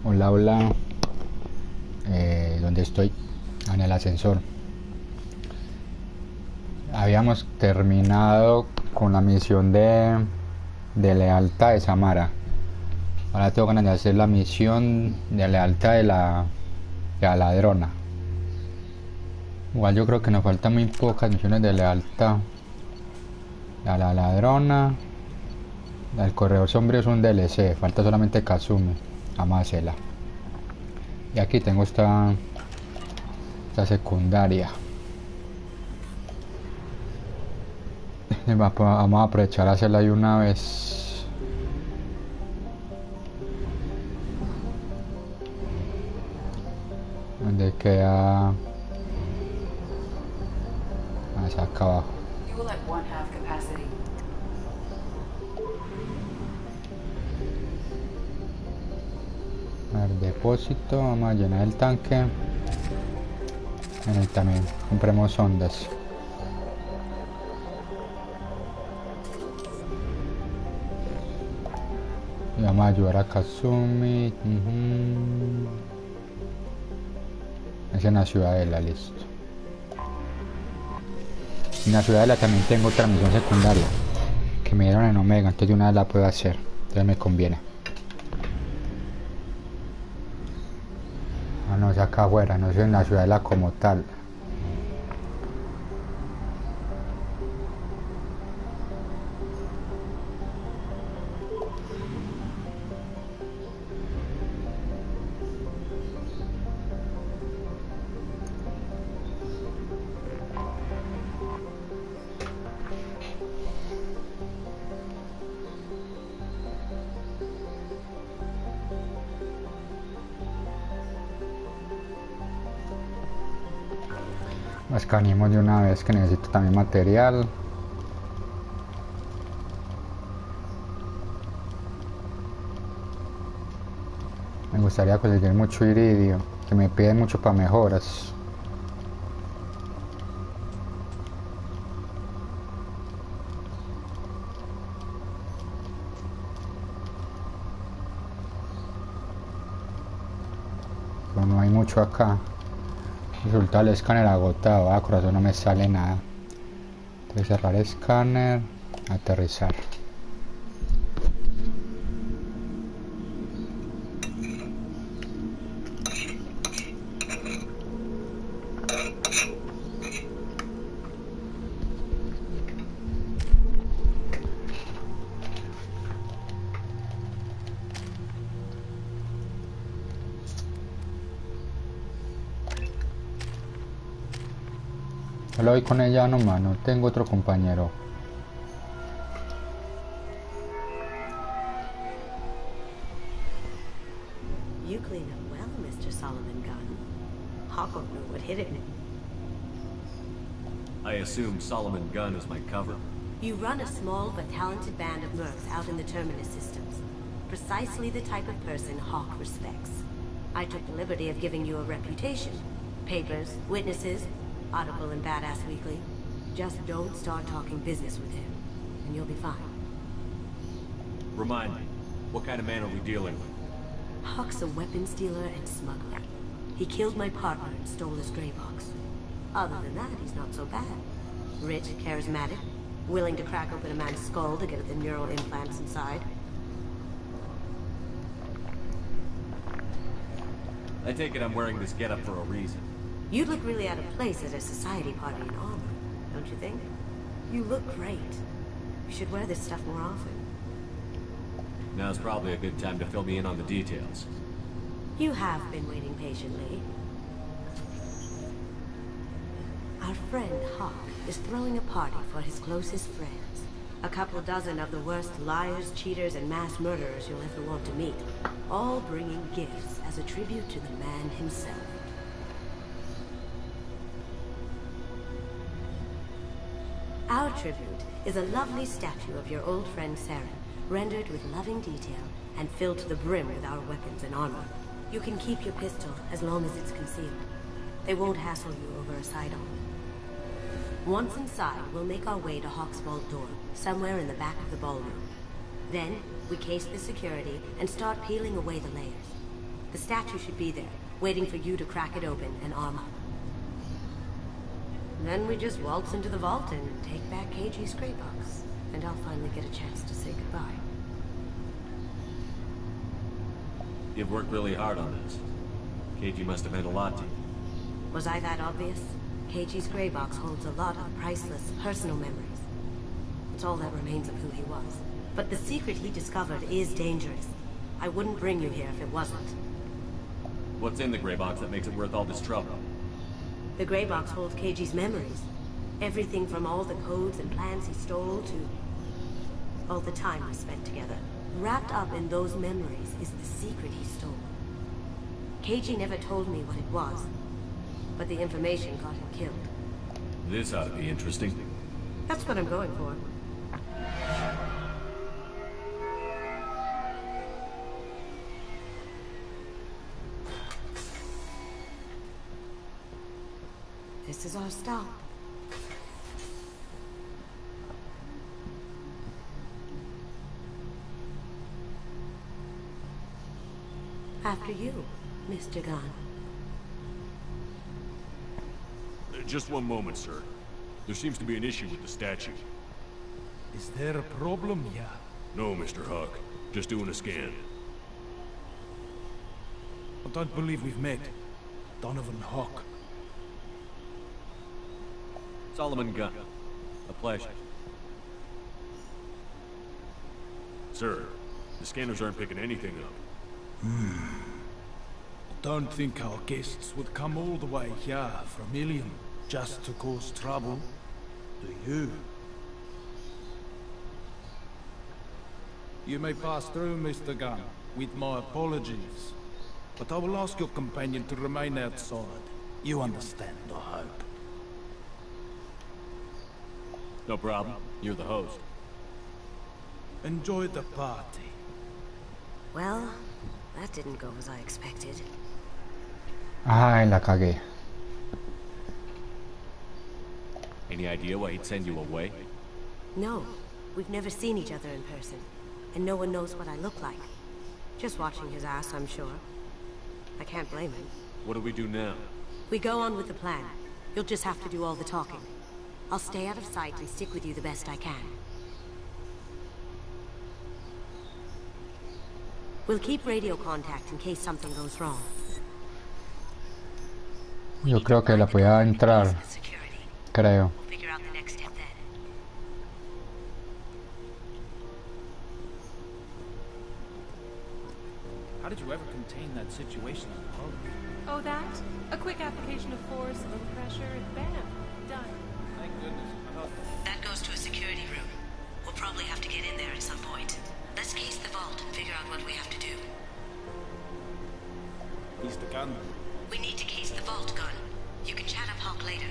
Hola, hola, ¿dónde estoy? En el ascensor. Habíamos terminado con la misión de lealtad de Samara. Ahora tengo ganas de hacer la misión de lealtad de la ladrona. Igual yo creo que nos faltan muy pocas misiones de lealtad. La ladrona, la del corredor sombrío es un DLC, falta solamente Kazumi. Vamos a hacerla. Y aquí tengo esta secundaria. Vamos a aprovechar a hacerla de una vez. Donde queda hacia acá abajo. Fuel at 1/2 capacity. A ver, depósito, vamos a llenar el tanque. En el también compremos ondas. Y vamos a ayudar a Kazumi. Es en la ciudadela, listo. En la ciudadela también tengo otra misión secundaria que me dieron en Omega, entonces de una vez la puedo hacer, entonces me conviene. Ah, no, es acá afuera, no es en la ciudadela como tal. Escaneemos de una vez que necesito también material. Me gustaría conseguir mucho iridio, que me piden mucho para mejoras. Pero no hay mucho acá. Resulta el escáner agotado. Ah, corazón, no me sale nada. Entonces cerrar escáner, aterrizar. Solo voy con ella nomás, no tengo otro compañero. You clean up well, Mr. Solomon Gunn. Hawk won't know what hit it. I assume Solomon Gunn is my cover. You run a small but talented band of mercs out in the Terminus systems. Precisely the type of person Hawk respects. I took the liberty of giving you a reputation. Papers, witnesses, article in Badass Weekly. Just don't start talking business with him, and you'll be fine. Remind me, what kind of man are we dealing with? Hawk's a weapons dealer and smuggler. He killed my partner and stole his gray box. Other than that, he's not so bad. Rich, charismatic, willing to crack open a man's skull to get at the neural implants inside. I take it I'm wearing this getup for a reason. You'd look really out of place at a society party in armor, don't you think? You look great. You should wear this stuff more often. Now's probably a good time to fill me in on the details. You have been waiting patiently. Our friend Hawk is throwing a party for his closest friends. A couple dozen of the worst liars, cheaters, and mass murderers you'll ever want to meet. All bringing gifts as a tribute to the man himself. Our tribute is a lovely statue of your old friend Saren, rendered with loving detail and filled to the brim with our weapons and armor. You can keep your pistol as long as it's concealed. They won't hassle you over a sidearm. Once inside, we'll make our way to Hawk's vault door, somewhere in the back of the ballroom. Then, we case the security and start peeling away the layers. The statue should be there, waiting for you to crack it open and arm up. Then we just waltz into the vault and take back KG's gray box. And I'll finally get a chance to say goodbye. You've worked really hard on this. KG must have meant a lot to you. Was I that obvious? KG's gray box holds a lot of priceless personal memories. It's all that remains of who he was. But the secret he discovered is dangerous. I wouldn't bring you here if it wasn't. What's in the gray box that makes it worth all this trouble? The gray box holds KG's memories. Everything from all the codes and plans he stole to all the time we spent together. Wrapped up in those memories is the secret he stole. KG never told me what it was, but the information got him killed. This ought to be interesting. That's what I'm going for. This is our stop. After you, Mr. Gunn. Just one moment, sir. There seems to be an issue with the statue. Is there a problem here? No, Mr. Huck. Just doing a scan. I don't believe we've met. Donovan Huck. Solomon Gunn. A pleasure. Sir, the scanners aren't picking anything up. I don't think our guests would come all the way here from Ilium just to cause trouble. Do you? You may pass through, Mr. Gunn, with my apologies. But I will ask your companion to remain outside. You understand, I hope. No problem. You're the host. Enjoy the party. Well, that didn't go as I expected. Ay, la cagué. Any idea why he'd send you away? No, we've never seen each other in person, and no one knows what I look like. Just watching his ass, I'm sure. I can't blame him. What do we do now? We go on with the plan. You'll just have to do all the talking. I'll stay out of sight and stick with you the best I can. We'll keep radio contact in case something goes wrong. Yo creo que la voy a entrar. Creo. We'll figure out the next step then. How did you ever contain that situation on the boat? Oh, that? A quick application of force, a little pressure, and bam, done. Thank goodness. I thought... That goes to a security room. We'll probably have to get in there at some point. Let's case the vault and figure out what we have to do. He's the gun. We need to case the vault, Gunn. You can chat up Hawk later.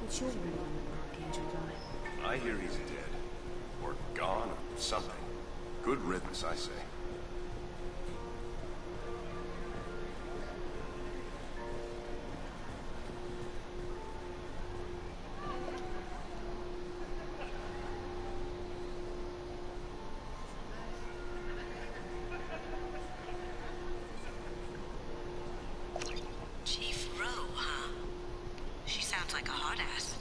What's your reading on the Archangel guy? I hear he's dead. Or gone, or something. Good riddance, I say. Chief Rowe, huh? She sounds like a hard ass.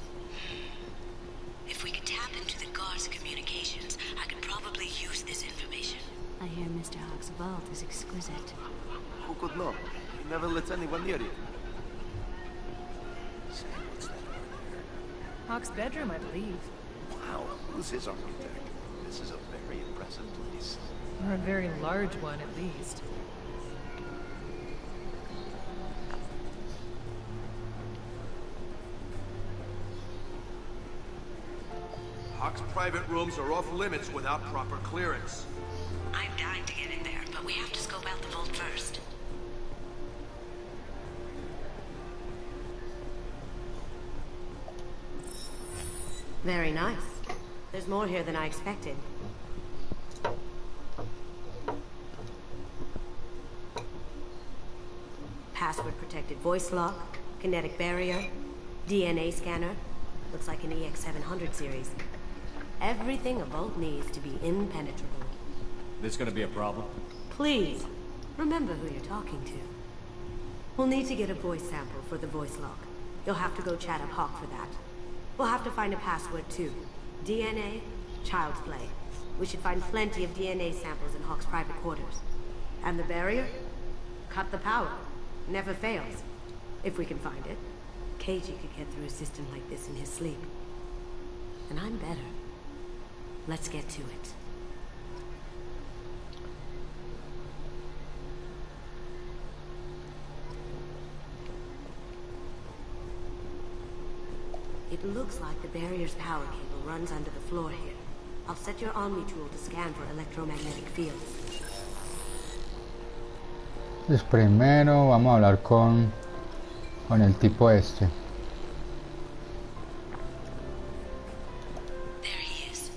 If we could tap into the guard's communications, I could probably use this information. I hear Mr. Hawk's vault is exquisite. Who could know? He never lets anyone near you. Say, what's that over there? Hawk's bedroom, I believe. Wow, who's his architect? This is a very impressive place. Or a very large one, at least. Hawk's private rooms are off limits without proper clearance. I'm dying to get in there, but we have to scope out the vault first. Very nice. There's more here than I expected. Password-protected voice lock, kinetic barrier, DNA scanner. Looks like an EX700 series. Everything a Vault needs to be impenetrable. This gonna be a problem? Please, remember who you're talking to. We'll need to get a voice sample for the voice lock. You'll have to go chat up Hawk for that. We'll have to find a password too. DNA, child's play. We should find plenty of DNA samples in Hawk's private quarters. And the barrier? Cut the power. Never fails. If we can find it. KG could get through a system like this in his sleep. And I'm better. Let's get to it. It looks like the barrier's power cable runs under the floor here. I'll set your Omni tool to scan for electromagnetic fields. Pues primero vamos a hablar con el tipo este. There he is.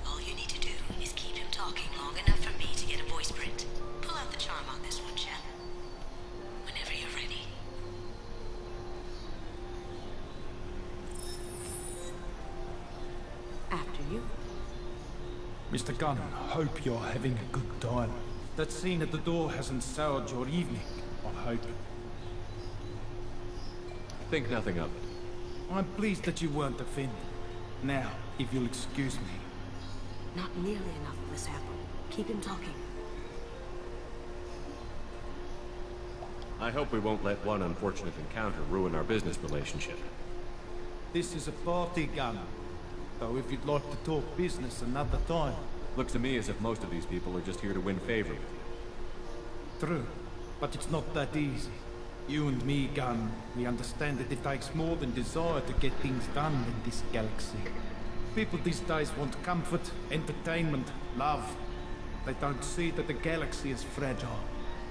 All you need to do is keep him talking long enough for me to get a voice print. Pull out the charm on this one, Shannon. Whenever you're ready. After you. Mr. Gunn, hope you're having a good time. That scene at the door hasn't soured your evening, I hope. Think nothing of it. I'm pleased that you weren't offended. Now, if you'll excuse me. Not nearly enough of a sample. Keep him talking. I hope we won't let one unfortunate encounter ruin our business relationship. This is a party, Gunn. Though if you'd like to talk business another time. Looks to me as if most of these people are just here to win favor with you. True, but it's not that easy. You and me, Gunn, we understand that it takes more than desire to get things done in this galaxy. People these days want comfort, entertainment, love. They don't see that the galaxy is fragile.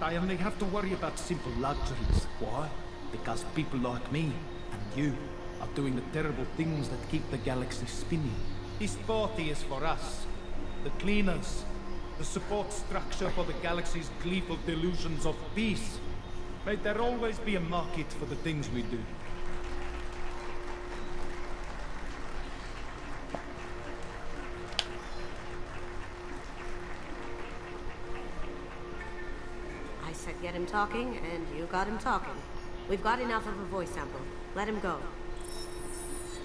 They only have to worry about simple luxuries. Why? Because people like me and you are doing the terrible things that keep the galaxy spinning. This party is for us. The cleaners. The support structure for the galaxy's gleeful delusions of peace. May there always be a market for the things we do. I said get him talking, and you got him talking. We've got enough of a voice sample. Let him go.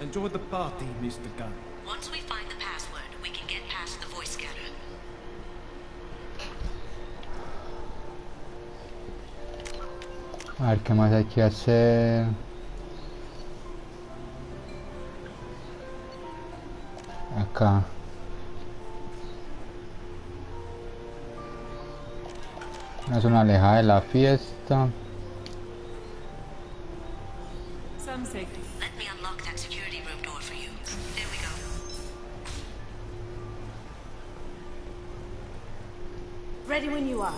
Enjoy the party, Mr. Gunn. Once we find the password, we can get past the voice scanner. A ver qué más hay que hacer. Acá. Una zona alejada de la fiesta. Some say Let me unlock that security room door for you. There we go. Ready when you are.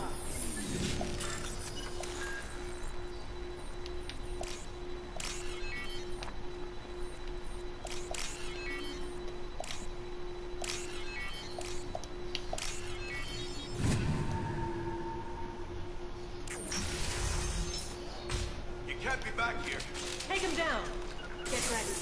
You can't be back here. take him down. Get ready.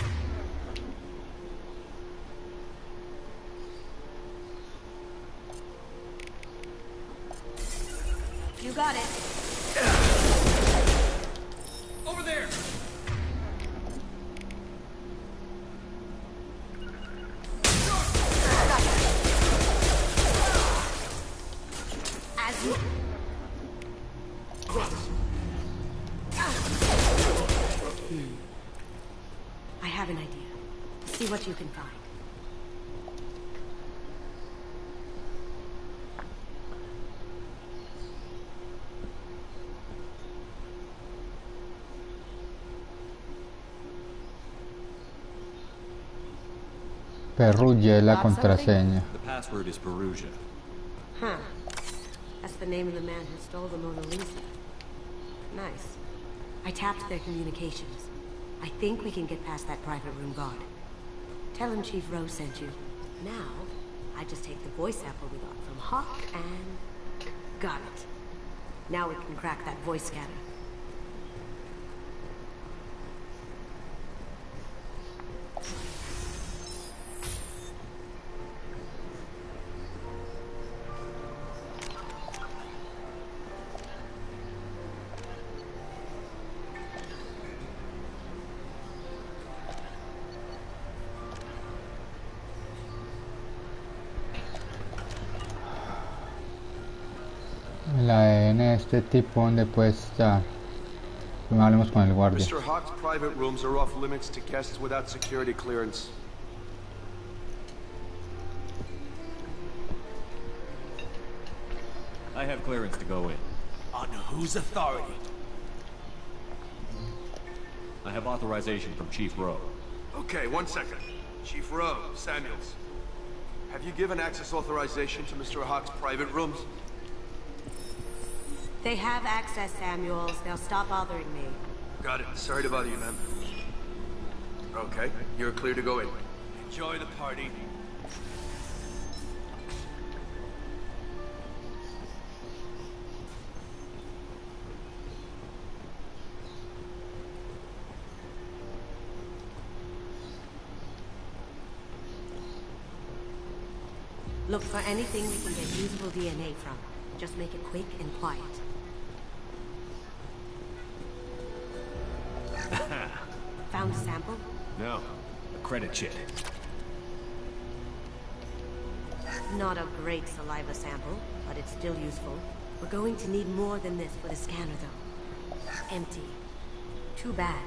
You got it. Over there! As you... I have an idea. See what you can find. Perrugia es la contraseña. The password is Perugia. Huh. That's the name of the man who stole the Mona Lisa. Nice. I tapped their communications. I think we can get past that private room guard. Tell him Chief Rose sent you. Now, I just take the voice sample we got from Hawk and... got it. Now we can crack that voice scanner. ADN de este tipo, ¿dónde puede estar? Primero hablemos con el guardia. Mr. Hawk's private rooms are off limits to guests without security clearance. I have clearance to go in. On whose authority? I have authorization from Chief Rowe. Okay, 1 second. Chief Rowe, Samuels. Have you given access authorization to Mr. Hawk's private rooms? They have access, Samuels. They'll stop bothering me. Got it. Sorry to bother you, ma'am. Okay, you're clear to go in. Enjoy the party. Look for anything we can get usable DNA from. Just make it quick and quiet. Found a sample? No. A credit chit. Not a great saliva sample, but it's still useful. We're going to need more than this for the scanner, though. Empty. Too bad.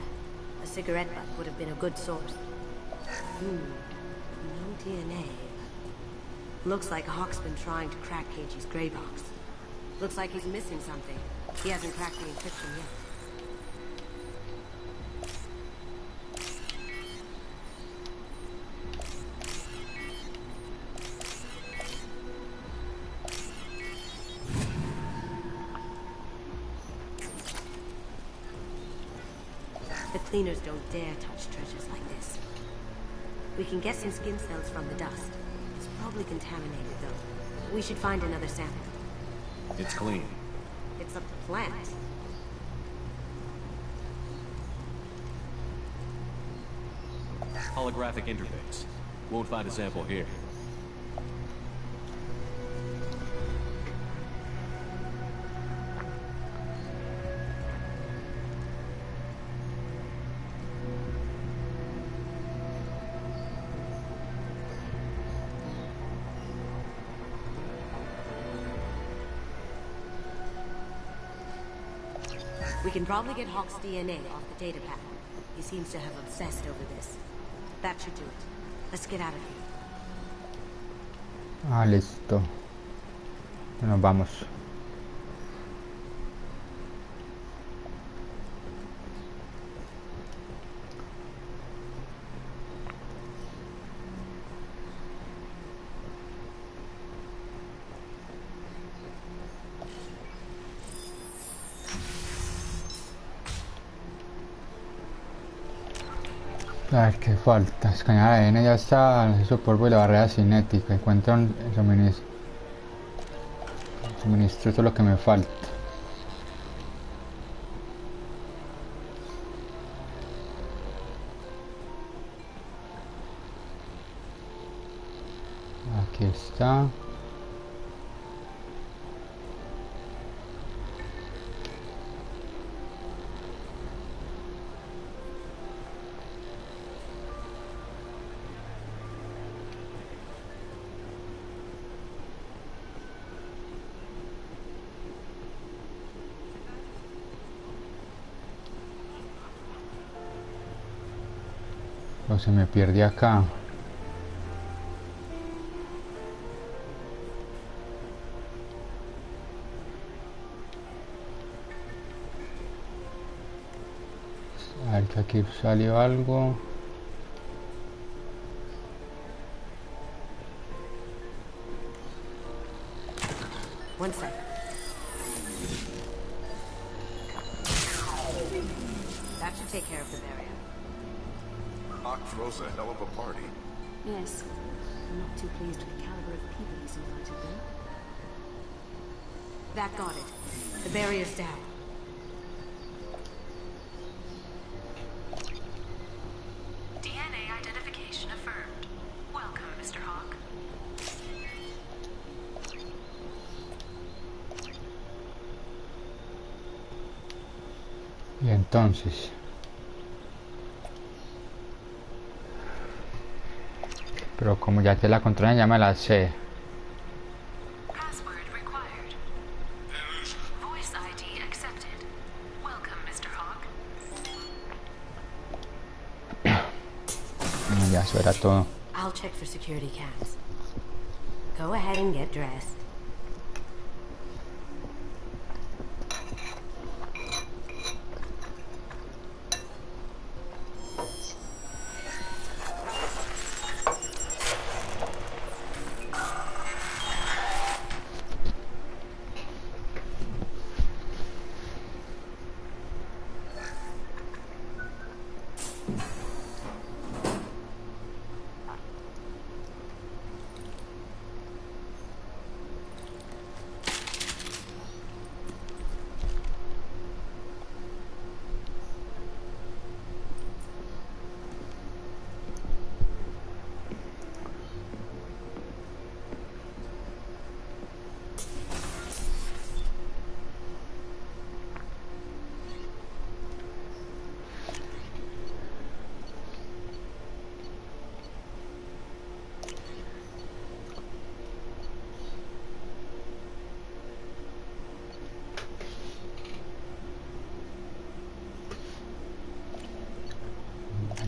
A cigarette butt would have been a good source. No DNA. Looks like Hawk's been trying to crack Cage's gray box. Looks like he's missing something. He hasn't cracked the encryption yet. The cleaners don't dare touch treasures like this. We can get some skin cells from the dust. It's probably contaminated, though. We should find another sample. It's clean. It's a plant. Holographic interface. Won't find a sample here. We can probably get Hawk's DNA off the data pad. He seems to have obsessed over this. That should do it. Let's get out of here. Ah, listo. Nos vamos. A ver qué falta. Escanear ADN ya está. Eso polvo y la barrera cinética. Encuentra un suministro. Suministro, eso es lo que me falta. Aquí está. O se me pierde acá. A ver que aquí salió algo. One sec. That should take care of the barrier. Hawk throws a hell of a party. Yes. I'm not too pleased with the caliber of people he's invited, though. That got it. The barrier's down. DNA identification affirmed. Welcome, Mr. Hawk. Y entonces pero como ya te la controlan, ya me la sé. Password required. Ya, eso era todo. I'll check for security cams. Go ahead and get dressed.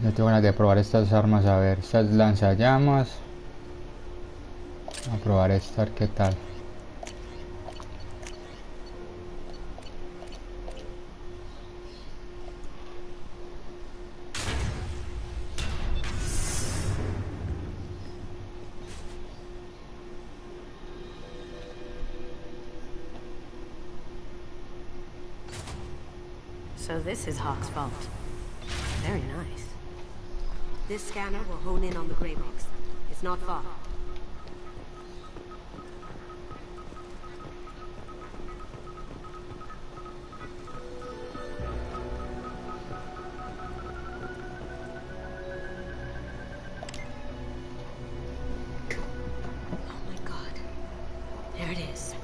Yo tengo ganas de probar estas armas, a ver, estas lanzallamas. A probar esta, a ver qué tal. So this is Hawk's vault. Very nice. This scanner will hone in on the gray box. It's not far. Oh my God. There it is.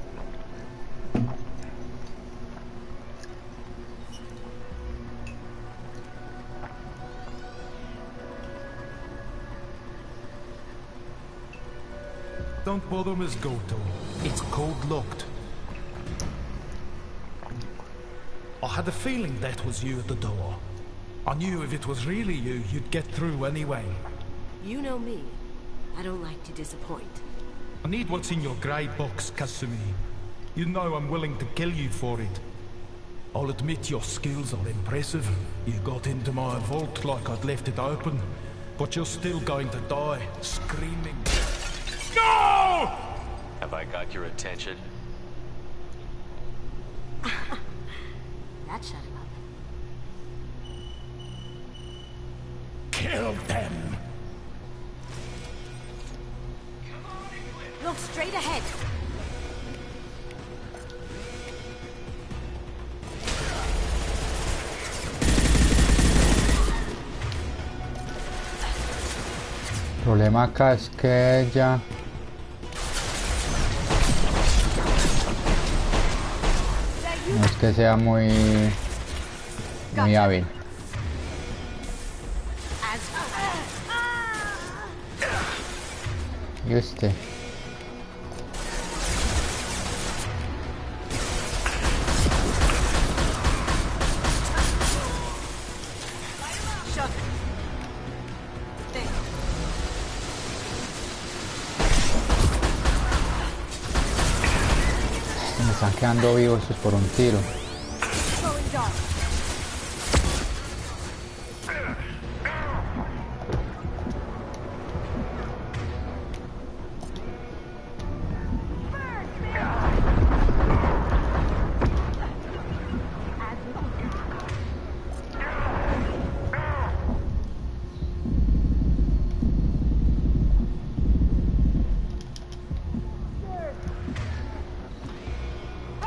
Don't bother, Miss Goto. It's code-locked. I had a feeling that was you at the door. I knew if it was really you, you'd get through anyway. You know me. I don't like to disappoint. I need what's in your grey box, Kasumi. You know I'm willing to kill you for it. I'll admit your skills are impressive. You got into my vault like I'd left it open, but you're still going to die, screaming. No! Have I got your attention? That shut him up. Kill them! Look straight ahead. El problema acá es que ella... No es que sea muy hábil. Y este. Me están quedando vivos estos por un tiro.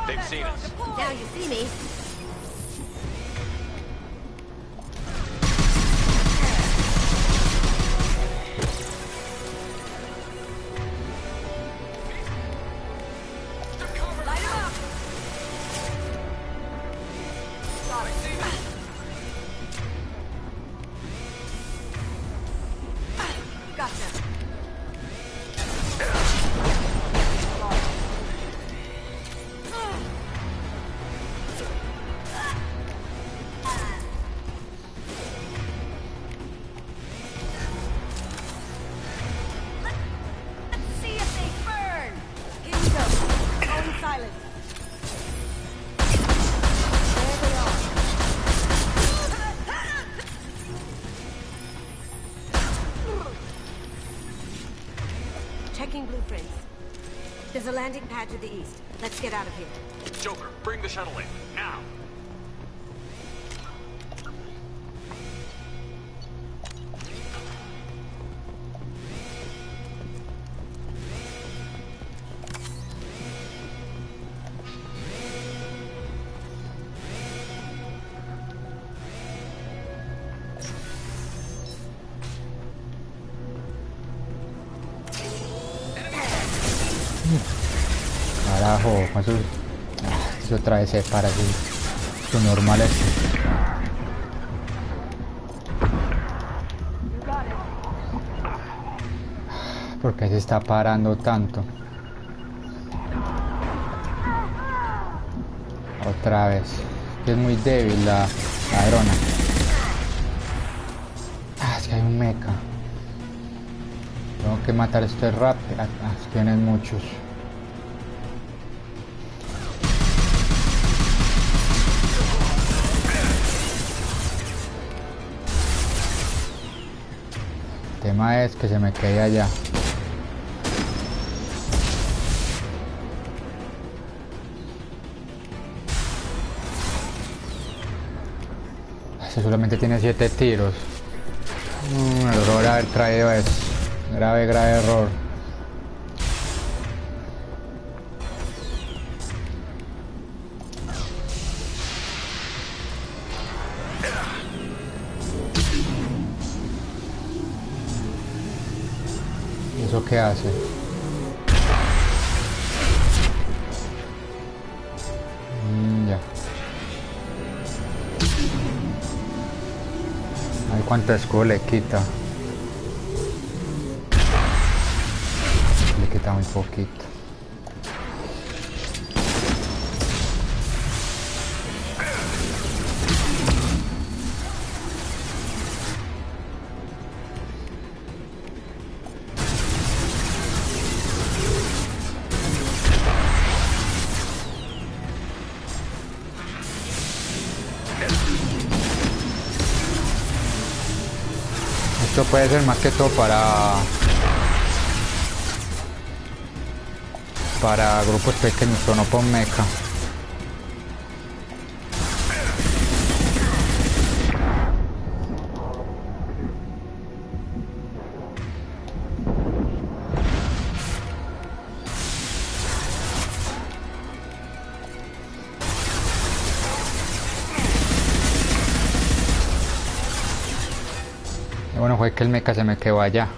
They've seen us. Now you see me. Checking blueprints. There's a landing pad to the east. Let's get out of here. Joker, bring the shuttle in, now! Carajo, con esos... eso otra vez se para así. Lo normal es... ¿Por qué se está parando tanto? Otra vez. Es muy débil la ladrona. Es que hay un mecha. Tengo que matar esto rápido. Es que tienen muchos. El tema es que se me quede allá. Ese solamente tiene 7 tiros. Error haber traído eso. Grave error. ¿Y eso qué hace? Ya. Ay, cuánto escudo le quita. Le quita muy poquito. Esto puede ser más que todo para grupos pequeños, pero no para un mecha. Bueno, fue que el mecha se me quedó allá.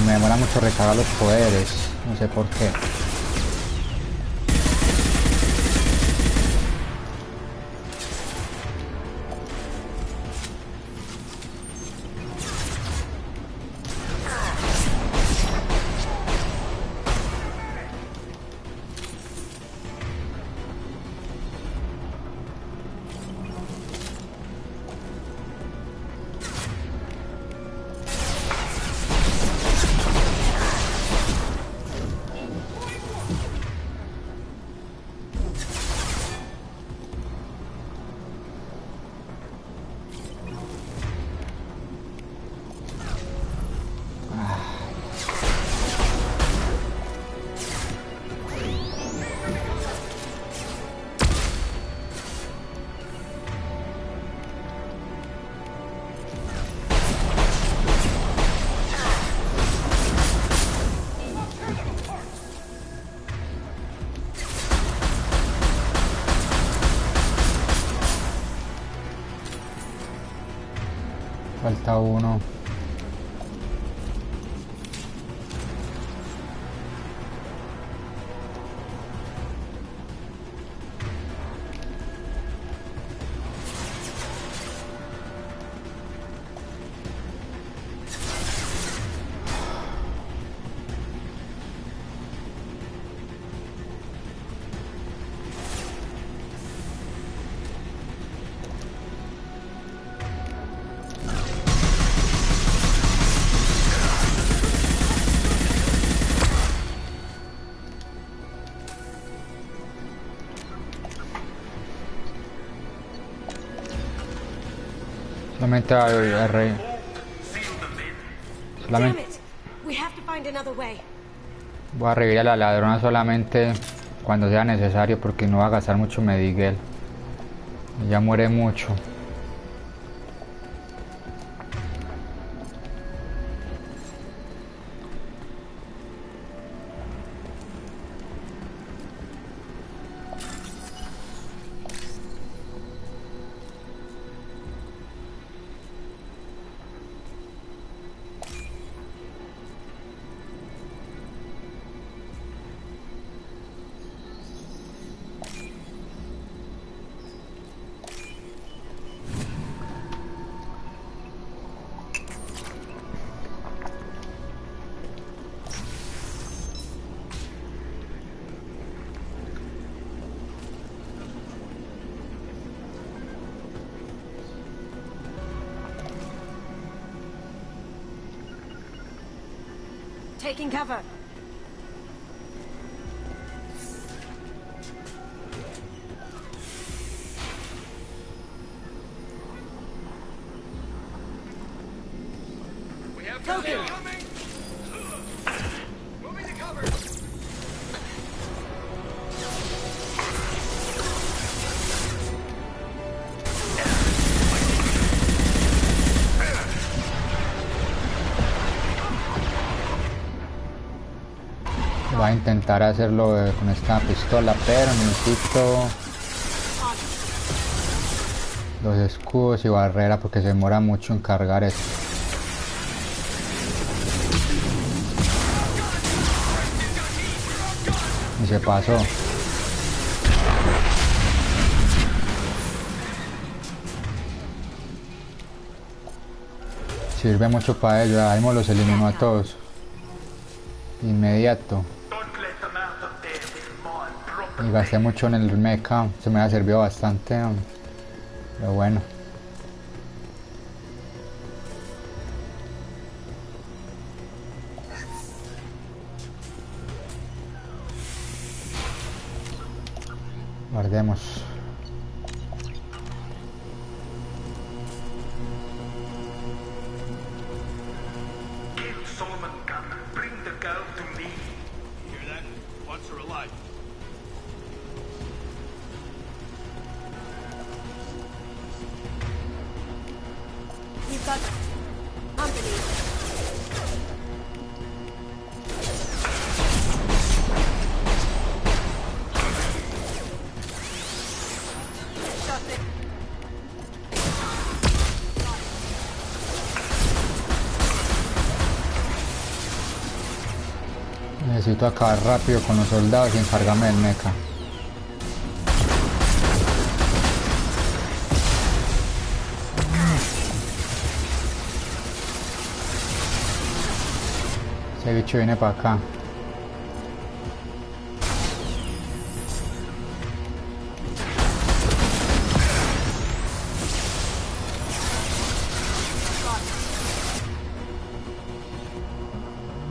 Me demora mucho recargar los poderes, no sé por qué. Falta uno. Solamente a rey. Damn Solamente it! We have to find another way. voy a revivir a la ladrona solamente cuando sea necesario porque no va a gastar mucho Mediguel. Ella muere mucho. Taking cover. We have Token. coming! Moving to cover! Voy a intentar hacerlo con esta pistola, pero necesito los escudos y barrera porque se demora mucho en cargar esto. Y se pasó. Sirve mucho para ello, ahí mismo los eliminó a todos. Inmediato. Y gasté mucho en el mecha, se me ha servido bastante, pero bueno. Guardemos. Hear that? Wants her alive. We've got company. Shot it. Necesito acabar rápido con los soldados y encargarme del mecha. Ese bicho viene para acá.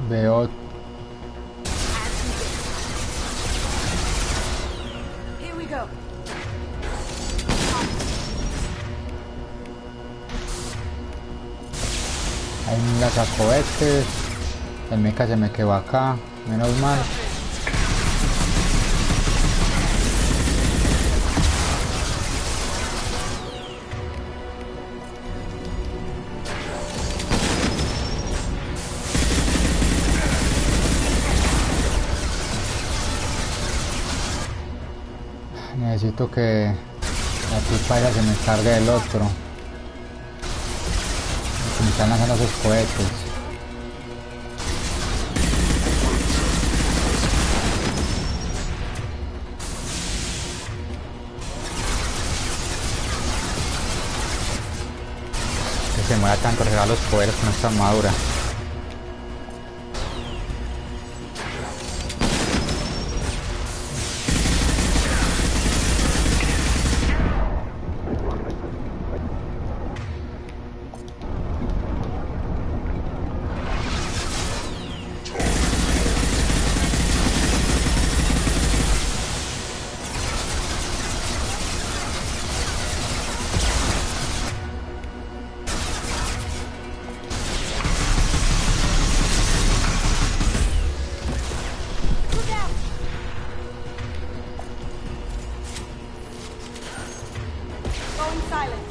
Veo. Here we go. Hay un lanzacohetes. El mecha se me quedó acá, menos mal. Necesito que la tipa esa se me cargue del otro. Que me están lanzando esos cohetes. Que se muera tanto regalar los poderes con esta armadura. Stone silent.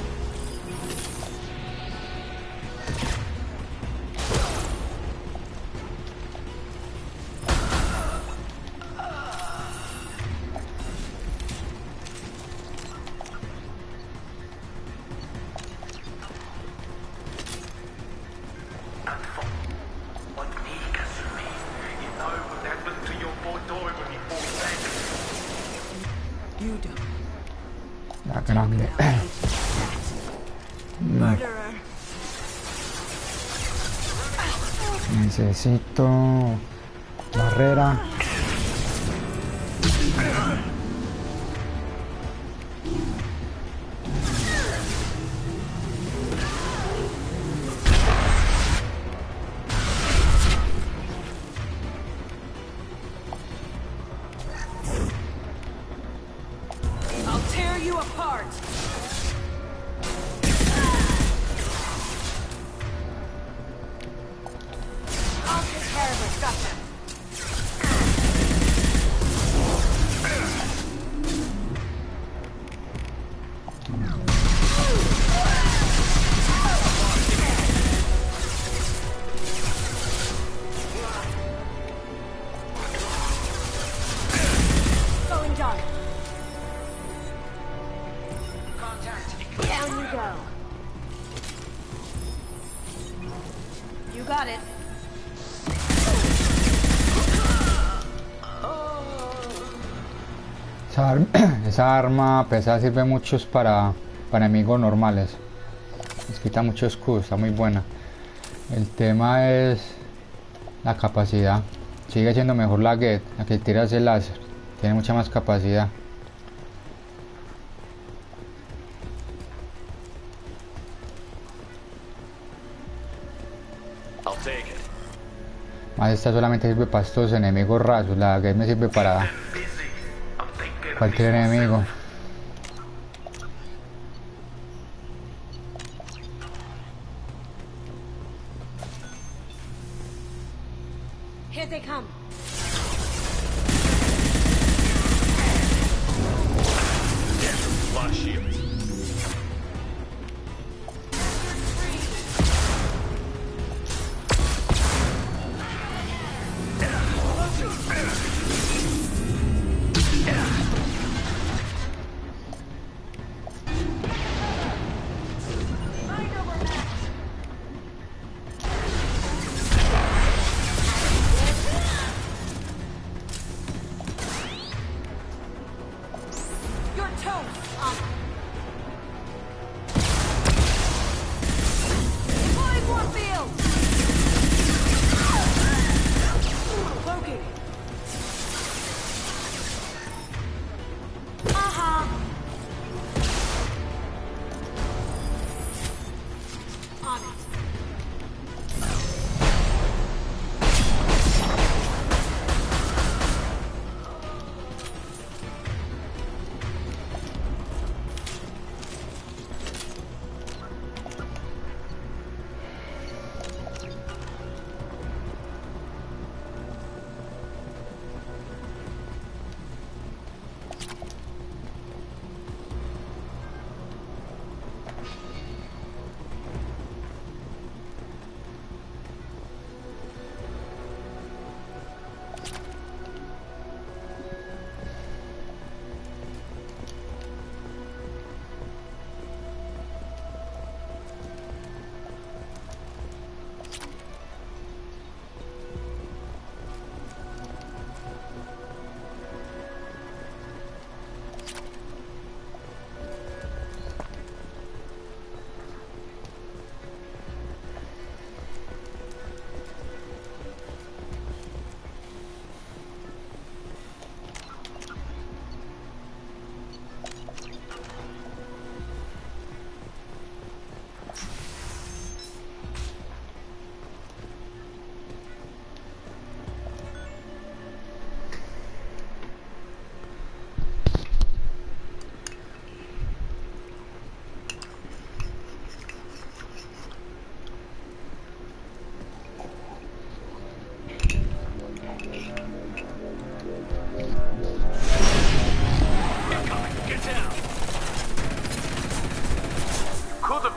La grande. No. Necesito barrera. I'll tear you apart. I'll take care of it. Gotcha. Going dark. Down you go. You got it. Esa arma pesada sirve mucho para enemigos normales. Les quita mucho escudo, está muy buena. El tema es la capacidad. Sigue siendo mejor la Get, la que tira ese láser. Tiene mucha más capacidad. I'll take it. Más esta solamente sirve para estos enemigos rasos. La Get me sirve para cualquier enemigo. Here they come. Lost shields.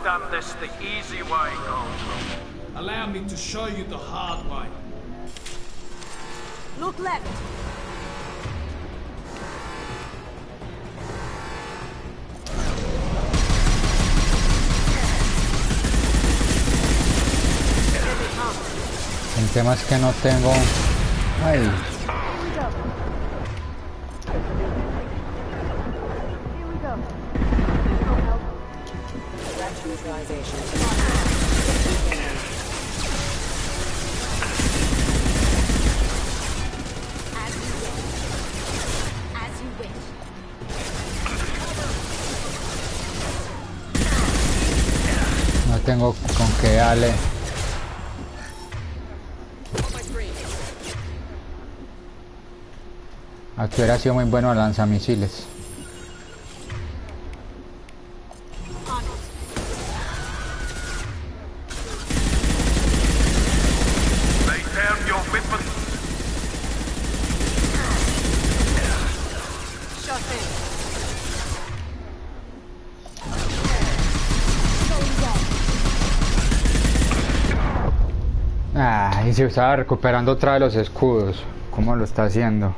done this the easy way, Goldroom. Allow me to show you the hard way. Look left. El tema es que no tengo... Ay. No tengo con qué darle. Aquí hubiera sido muy bueno lanzamisiles. Ah, y se estaba recuperando otra de los escudos. ¿Cómo lo está haciendo?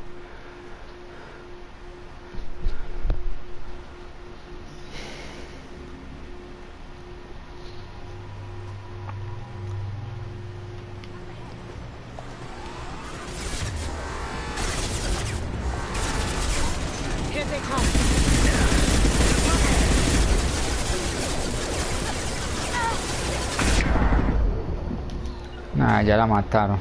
Ah, ya la mataron.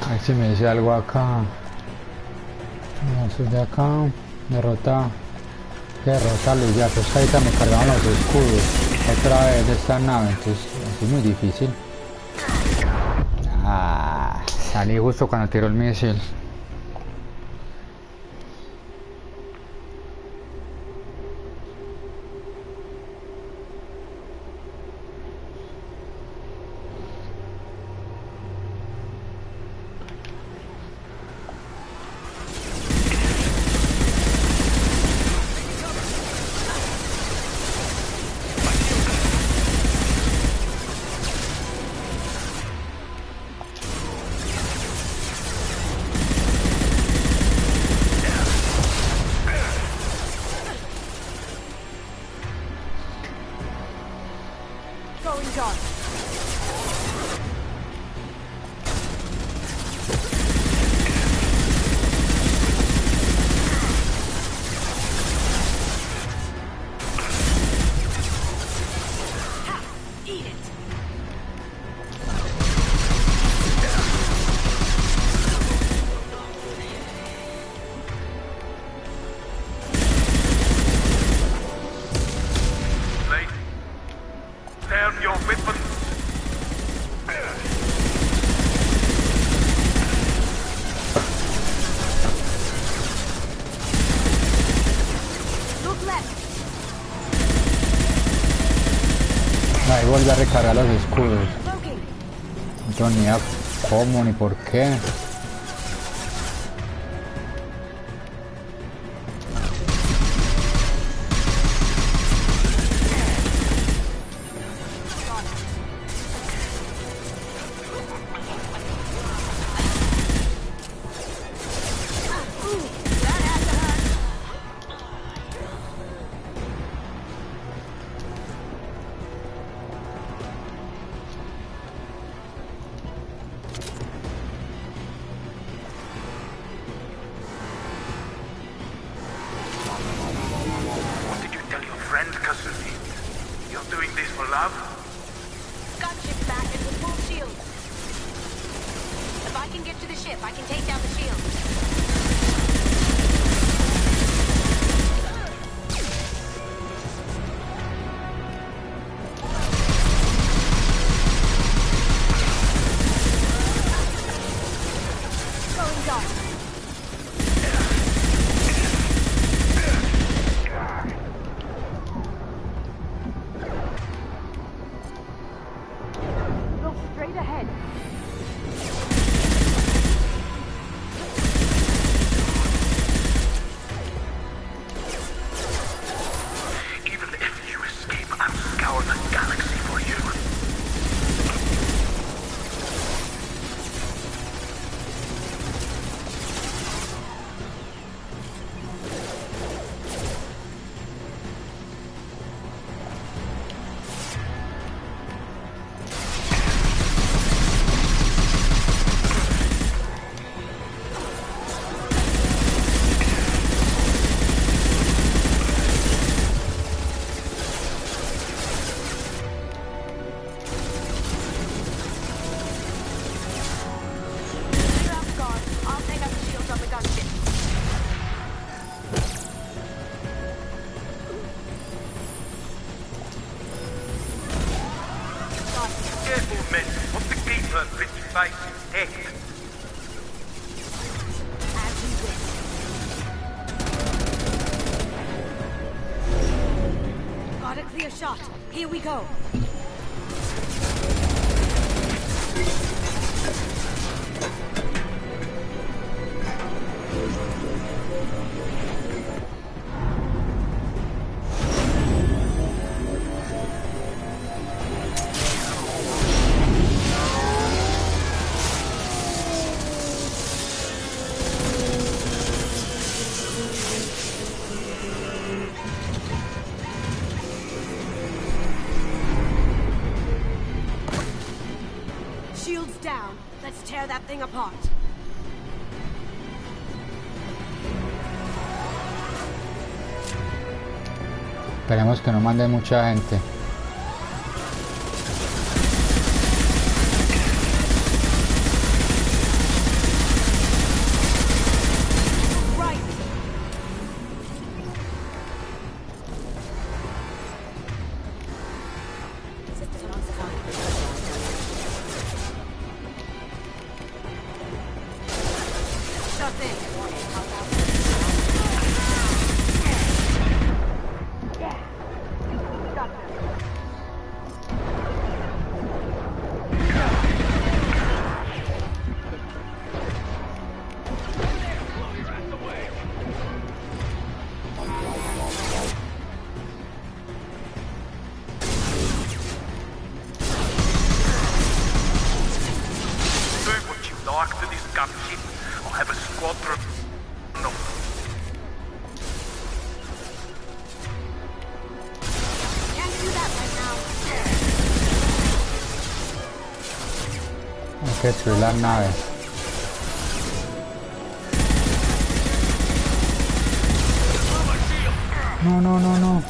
A ver si me dice algo acá. No, eso es de acá. Derrota. Derrotarlo y ya, pues ahorita me cargaron los escudos otra vez de esta nave, entonces es muy difícil. Ah, salí justo cuando tiró el misil. Ahí vuelve a recargar los escudos. No tengo ni idea cómo ni por qué. base intact. As we will. Got a clear shot. Here we go. Shields down. Let's tear that thing apart. Esperemos que no mande mucha gente. Hay que destruir las naves. No, no, no, no.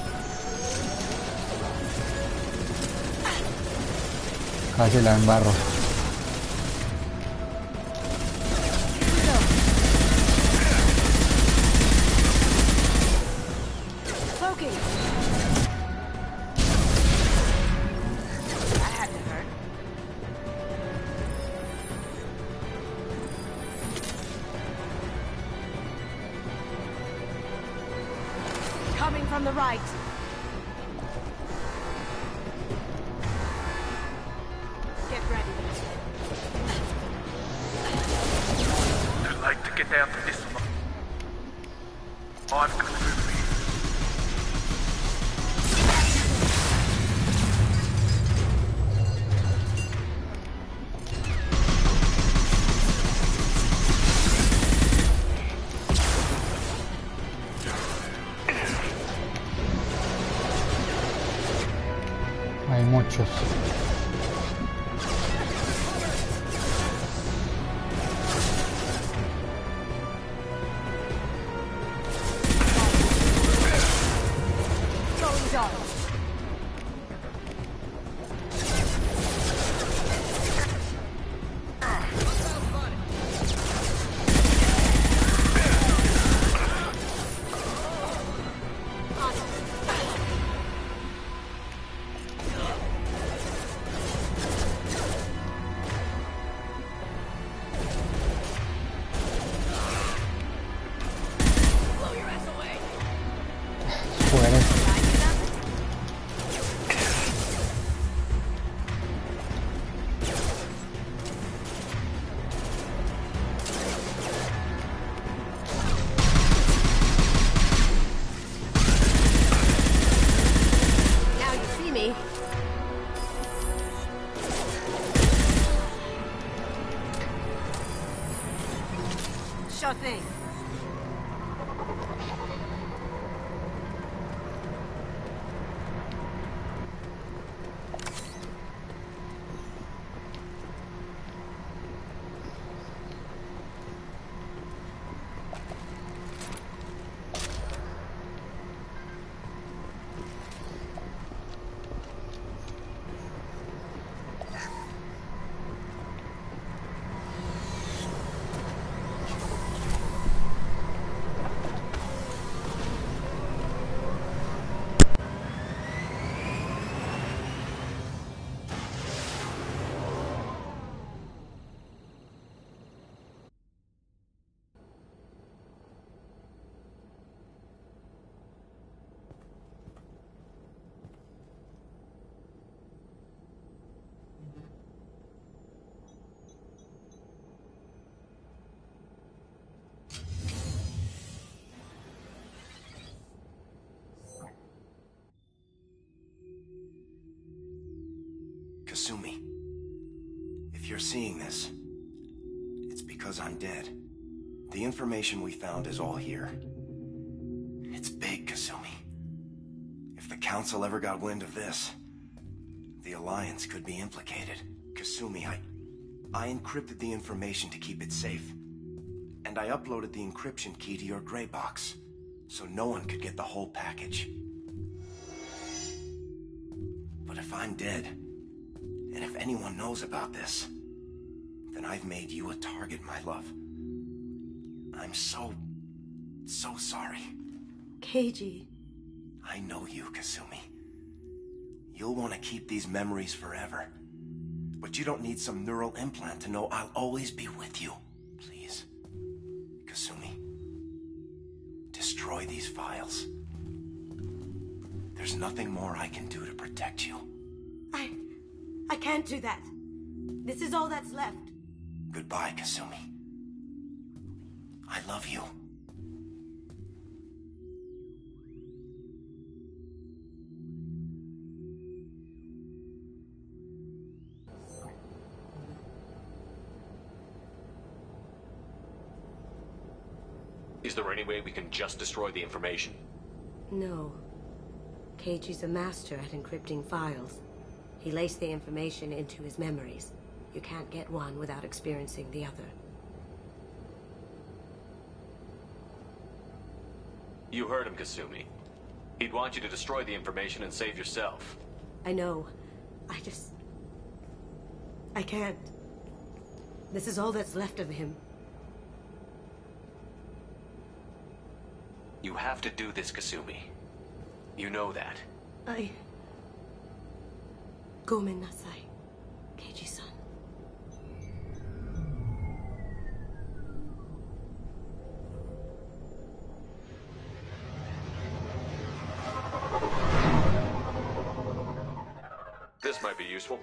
Casi la embarro. Coming from the right. Get ready. Too late to get out of this one. I've got through for you. Hay muchos. Going dark. Kasumi, if you're seeing this, it's because I'm dead. The information we found is all here. It's big, Kasumi. If the Council ever got wind of this, the Alliance could be implicated. Kasumi, I encrypted the information to keep it safe. And I uploaded the encryption key to your gray box, so no one could get the whole package. But if I'm dead, and if anyone knows about this, then I've made you a target, my love. I'm so sorry. Keiji. I know you, Kasumi. You'll want to keep these memories forever. But you don't need some neural implant to know I'll always be with you. Please, Kasumi, destroy these files. There's nothing more I can do to protect you. I can't do that. This is all that's left. Goodbye, Kasumi. I love you. Is there any way we can just destroy the information? No. Keiji's a master at encrypting files. He laced the information into his memories. You can't get one without experiencing the other. You heard him, Kasumi. He'd want you to destroy the information and save yourself. I know. I can't. This is all that's left of him. You have to do this, Kasumi. You know that. Gomen nasai, Keiji-san. This might be useful.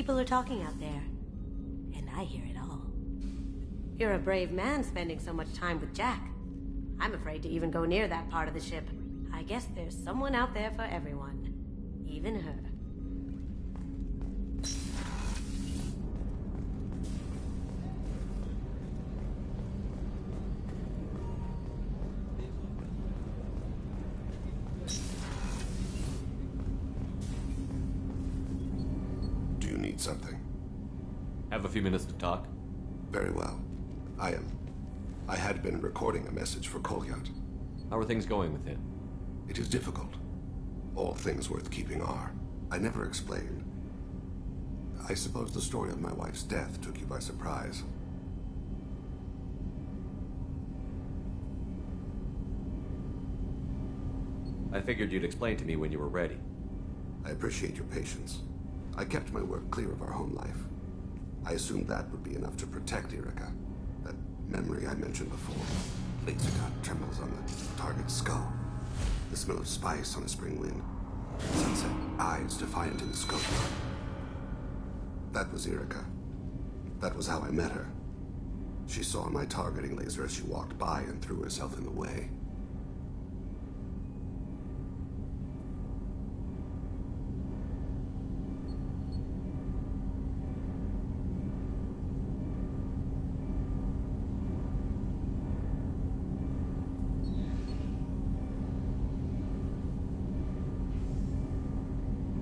People are talking out there, and I hear it all. You're a brave man spending so much time with Jack. I'm afraid to even go near that part of the ship. I guess there's someone out there for everyone, even her. Do you need something? Have a few minutes to talk? Very well. I had been recording a message for Kolyat. How are things going with him? It is difficult. All things worth keeping are. I never explained. I suppose the story of my wife's death took you by surprise. I figured you'd explain to me when you were ready. I appreciate your patience. I kept my work clear of our home life. I assumed that would be enough to protect Erica. That memory I mentioned before. Laser dot trembles on the target's skull. The smell of spice on a spring wind. Sunset eyes defiant in the scope. That was Erica. That was how I met her. She saw my targeting laser as she walked by and threw herself in the way.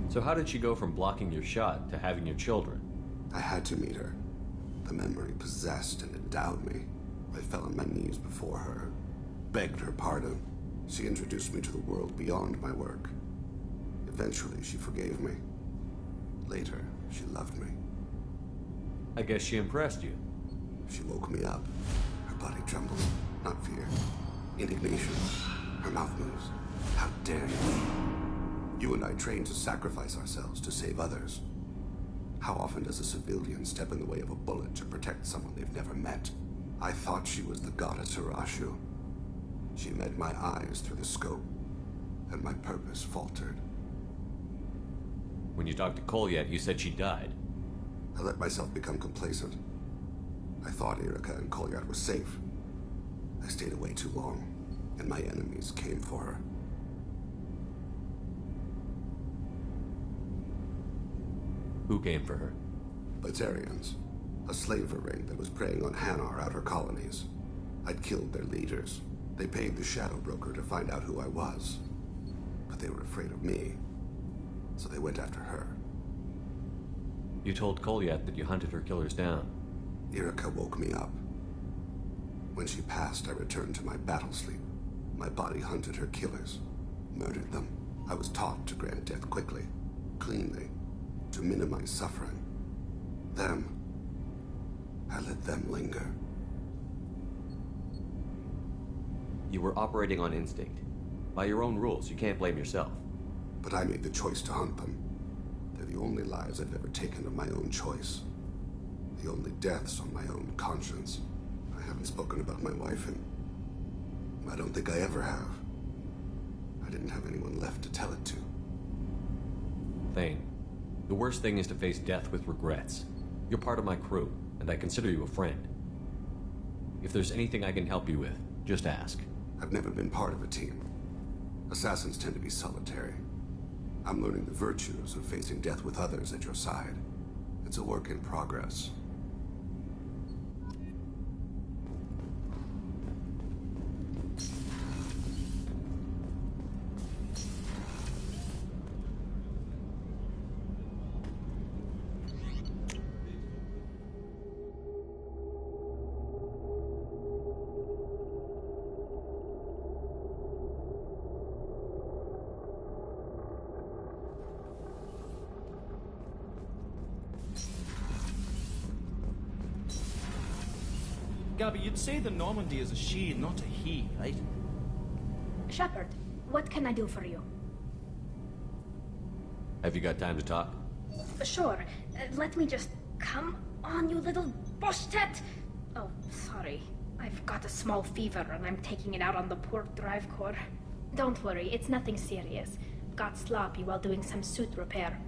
So how did she go from blocking your shot to having your children? I had to meet her. The memory possessed and endowed me. I fell on my knees before her, begged her pardon. She introduced me to the world beyond my work. Eventually, she forgave me. Later, she loved me. I guess she impressed you. She woke me up. Her body trembles, not fear. Indignation. Her mouth moves. How dare you? You and I trained to sacrifice ourselves to save others. How often does a civilian step in the way of a bullet to protect someone they've never met? I thought she was the goddess Arashu. She met my eyes through the scope, and my purpose faltered. When you talked to Kolyat, you said she died. I let myself become complacent. I thought Erica and Kolyat were safe. I stayed away too long, and my enemies came for her. Who came for her? Batarians. A slaver ring that was preying on Hanar outer colonies. I'd killed their leaders. They paid the Shadow Broker to find out who I was. But they were afraid of me. So they went after her. You told Kolyat that you hunted her killers down. Erica woke me up. When she passed, I returned to my battle sleep. My body hunted her killers, murdered them. I was taught to grant death quickly, cleanly, to minimize suffering. I let them linger. You were operating on instinct. By your own rules, you can't blame yourself. But I made the choice to hunt them. They're the only lives I've ever taken of my own choice. The only deaths on my own conscience. I haven't spoken about my wife, and I don't think I ever have. I didn't have anyone left to tell it to. Thane, the worst thing is to face death with regrets. You're part of my crew, and I consider you a friend. If there's anything I can help you with, just ask. I've never been part of a team. Assassins tend to be solitary. I'm learning the virtues of facing death with others at your side. It's a work in progress. Gabby, you'd say the Normandy is a she, not a he, right? Shepard, what can I do for you? Have you got time to talk? Sure. Let me just... Come on, you little boshtet! Oh, sorry. I've got a small fever and I'm taking it out on the poor drive core. Don't worry, it's nothing serious. Got sloppy while doing some suit repair.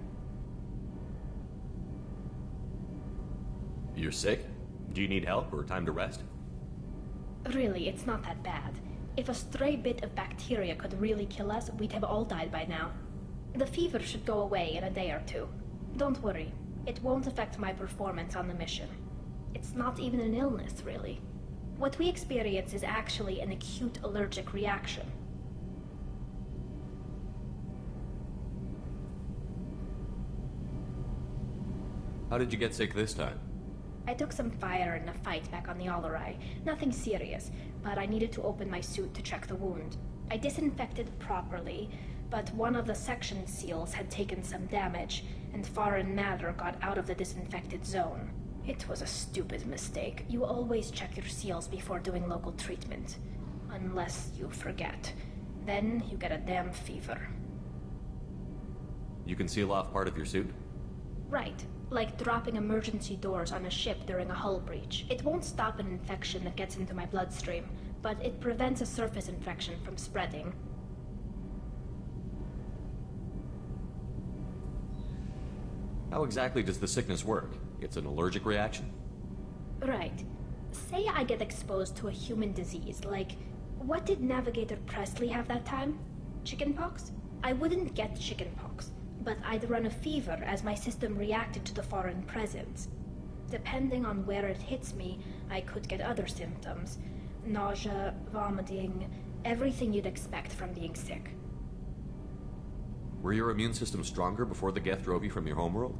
You're sick? Do you need help or time to rest? Really, it's not that bad. If a stray bit of bacteria could really kill us, we'd have all died by now. The fever should go away in a day or two. Don't worry. It won't affect my performance on the mission. It's not even an illness, really. What we experience is actually an acute allergic reaction. How did you get sick this time? I took some fire in a fight back on the Allerai. Nothing serious, but I needed to open my suit to check the wound. I disinfected properly, but one of the section seals had taken some damage, and foreign matter got out of the disinfected zone. It was a stupid mistake. You always check your seals before doing local treatment. Unless you forget. Then you get a damn fever. You can seal off part of your suit? Right. Like dropping emergency doors on a ship during a hull breach. It won't stop an infection that gets into my bloodstream, but it prevents a surface infection from spreading. How exactly does the sickness work? It's an allergic reaction? Right. Say I get exposed to a human disease, like... What did Navigator Presley have that time? Chickenpox? I wouldn't get chickenpox, but I'd run a fever as my system reacted to the foreign presence. Depending on where it hits me, I could get other symptoms. Nausea, vomiting, everything you'd expect from being sick. Were your immune system stronger before the Geth drove you from your homeworld?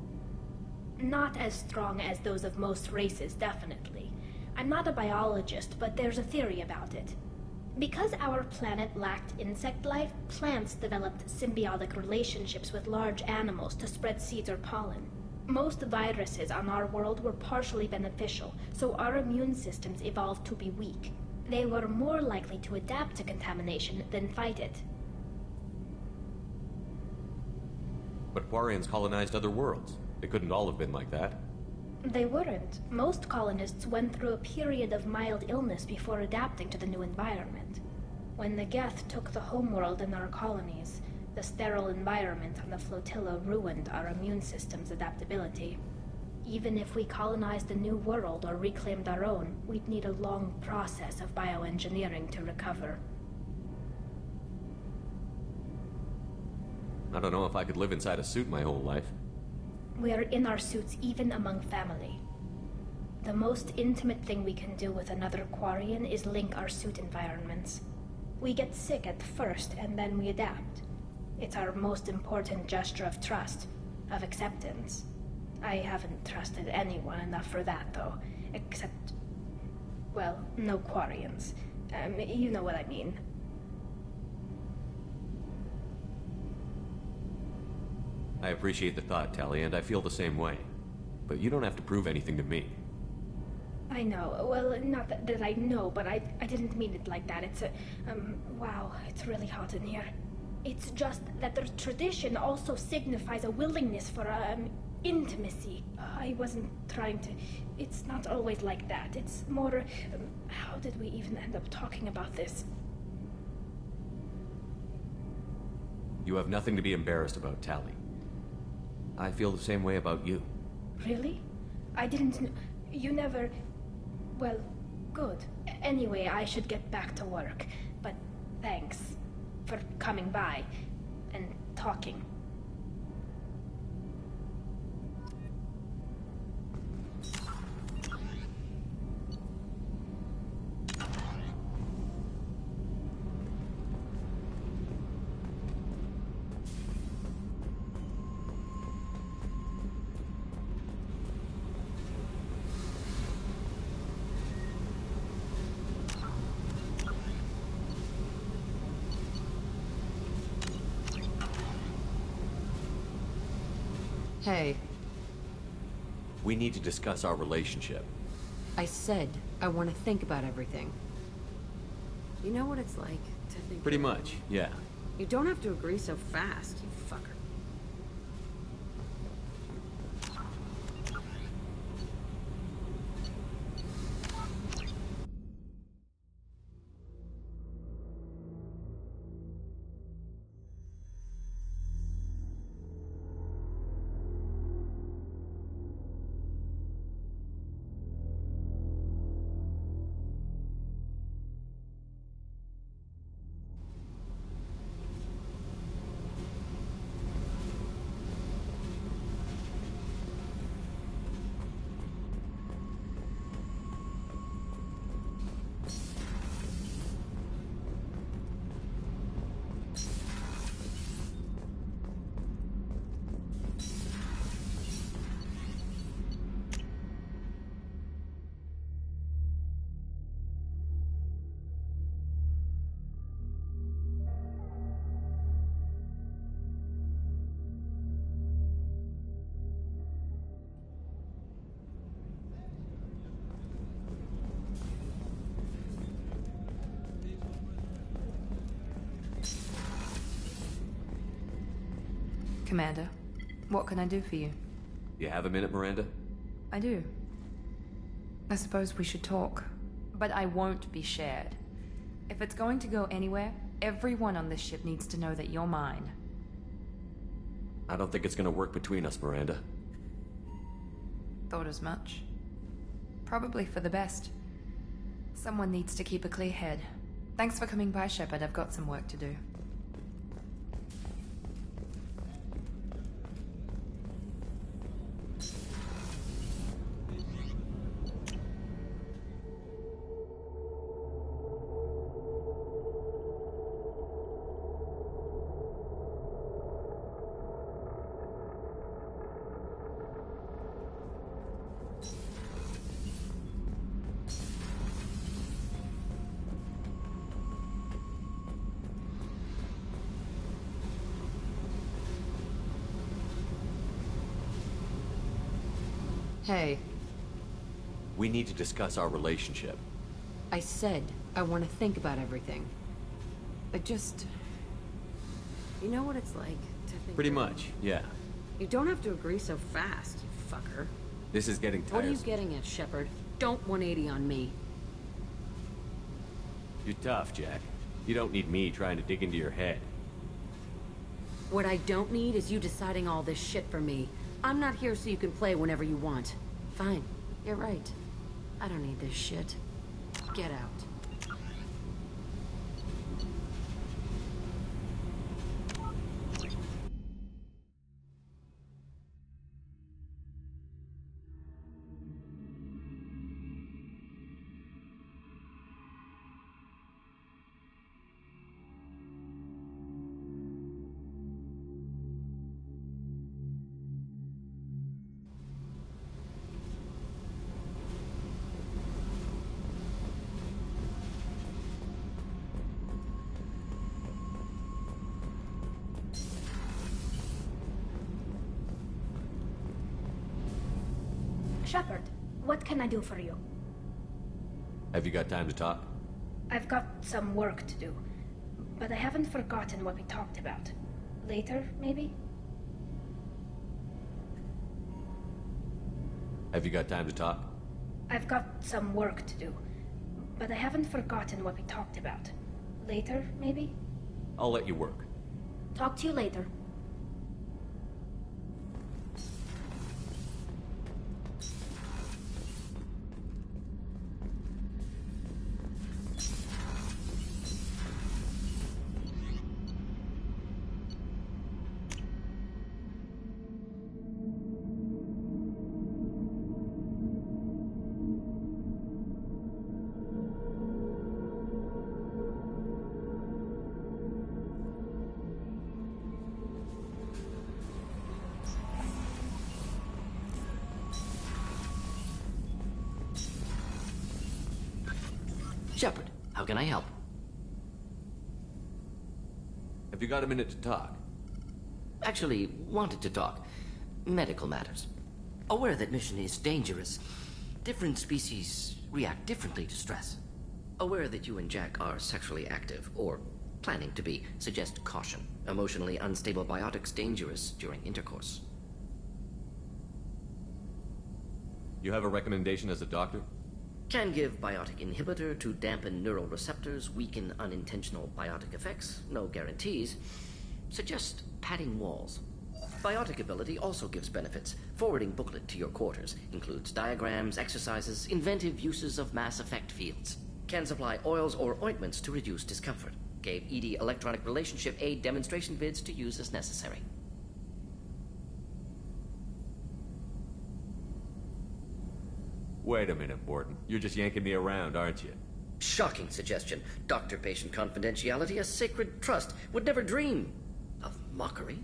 Not as strong as those of most races, definitely. I'm not a biologist, but there's a theory about it. Because our planet lacked insect life, plants developed symbiotic relationships with large animals to spread seeds or pollen. Most viruses on our world were partially beneficial, so our immune systems evolved to be weak. They were more likely to adapt to contamination than fight it. But Quarians colonized other worlds. They couldn't all have been like that. They weren't. Most colonists went through a period of mild illness before adapting to the new environment. When the Geth took the homeworld and our colonies, the sterile environment on the flotilla ruined our immune system's adaptability. Even if we colonized a new world or reclaimed our own, we'd need a long process of bioengineering to recover. I don't know if I could live inside a suit my whole life. We are in our suits even among family. The most intimate thing we can do with another Quarian is link our suit environments. We get sick at first, and then we adapt. It's our most important gesture of trust, of acceptance. I haven't trusted anyone enough for that, though. Except... well, no Quarians. You know what I mean. I appreciate the thought, Tali, and I feel the same way. But you don't have to prove anything to me. I know. Well, not that I know, but I didn't mean it like that. It's a... wow, it's really hot in here. It's just that the tradition also signifies a willingness for, intimacy. I wasn't trying to... It's not always like that. It's more... how did we even end up talking about this? You have nothing to be embarrassed about, Tali. I feel the same way about you. Really? I didn't know... You never... Well, good. Anyway, I should get back to work. But thanks for coming by and talking. Hey. We need to discuss our relationship. I said I want to think about everything. You know what it's like to think... Pretty much, yeah. You don't have to agree so fast, you fucker. Commander, what can I do for you? You have a minute, Miranda? I do. I suppose we should talk, but I won't be shared. If it's going to go anywhere, everyone on this ship needs to know that you're mine. I don't think it's gonna work between us, Miranda. Thought as much. Probably for the best. Someone needs to keep a clear head. Thanks for coming by, Shepard. I've got some work to do. Hey. We need to discuss our relationship. I said I want to think about everything. I just... You know what it's like to think... Pretty much, yeah. You don't have to agree so fast, you fucker. This is getting tiresome. What are you getting at, Shepard? Don't 180 on me. You're tough, Jack. You don't need me trying to dig into your head. What I don't need is you deciding all this shit for me. I'm not here so you can play whenever you want. Fine, you're right. I don't need this shit. Get out. Shepard, what can I do for you? Have you got time to talk? I've got some work to do, but I haven't forgotten what we talked about. Later, maybe? Have you got time to talk? I've got some work to do, but I haven't forgotten what we talked about. Later, maybe? I'll let you work. Talk to you later. Shepard, how can I help? Have you got a minute to talk? Actually, wanted to talk. Medical matters. Aware that mission is dangerous. Different species react differently to stress. Aware that you and Jack are sexually active, or planning to be. Suggest caution. Emotionally unstable biotics dangerous during intercourse. You have a recommendation as a doctor? Can give biotic inhibitor to dampen neural receptors, weaken unintentional biotic effects. No guarantees. Suggest padding walls. Biotic ability also gives benefits. Forwarding booklet to your quarters. Includes diagrams, exercises, inventive uses of mass effect fields. Can supply oils or ointments to reduce discomfort. Gave ED electronic relationship aid demonstration vids to use as necessary. Wait a minute, Borden. You're just yanking me around, aren't you? Shocking suggestion. Doctor-patient confidentiality, a sacred trust. Would never dream of mockery.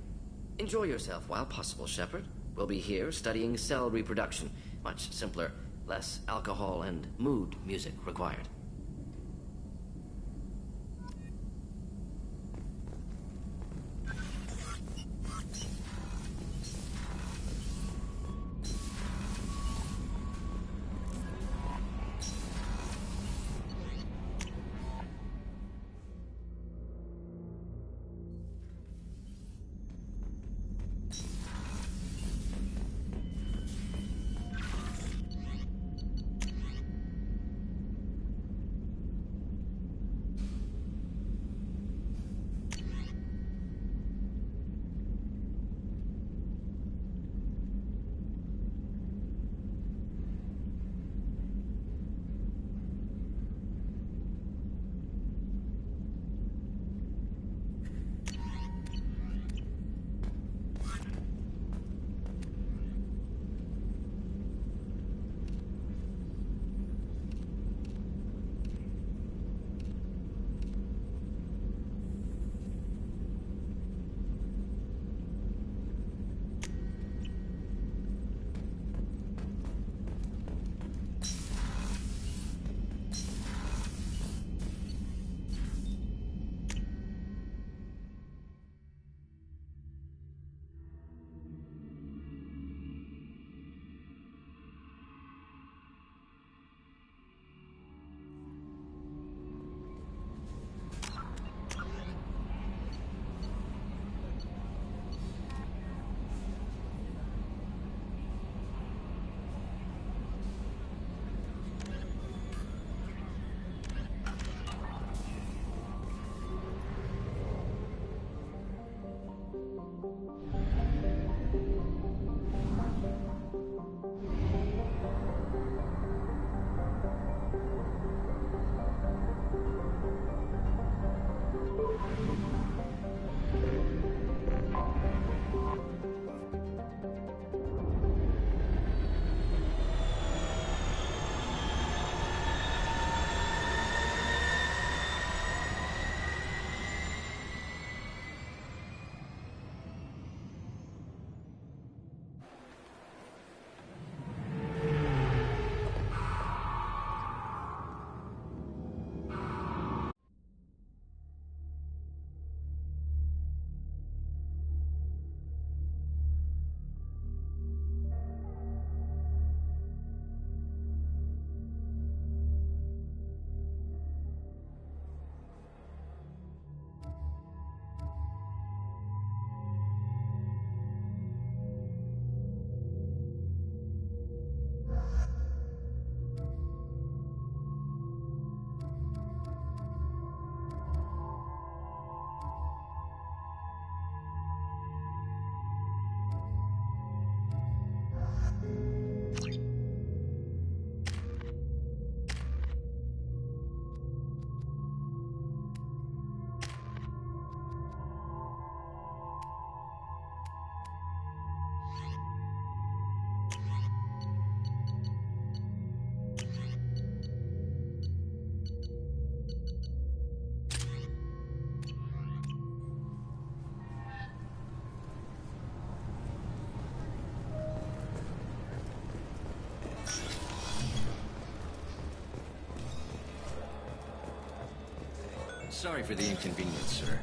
Enjoy yourself while possible, Shepard. We'll be here studying cell reproduction. Much simpler, less alcohol and mood music required. Sorry for the inconvenience, sir.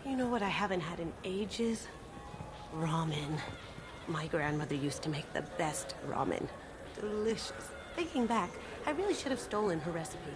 You know what I haven't had in ages? Ramen. My grandmother used to make the best ramen. Delicious. Thinking back, I really should have stolen her recipe.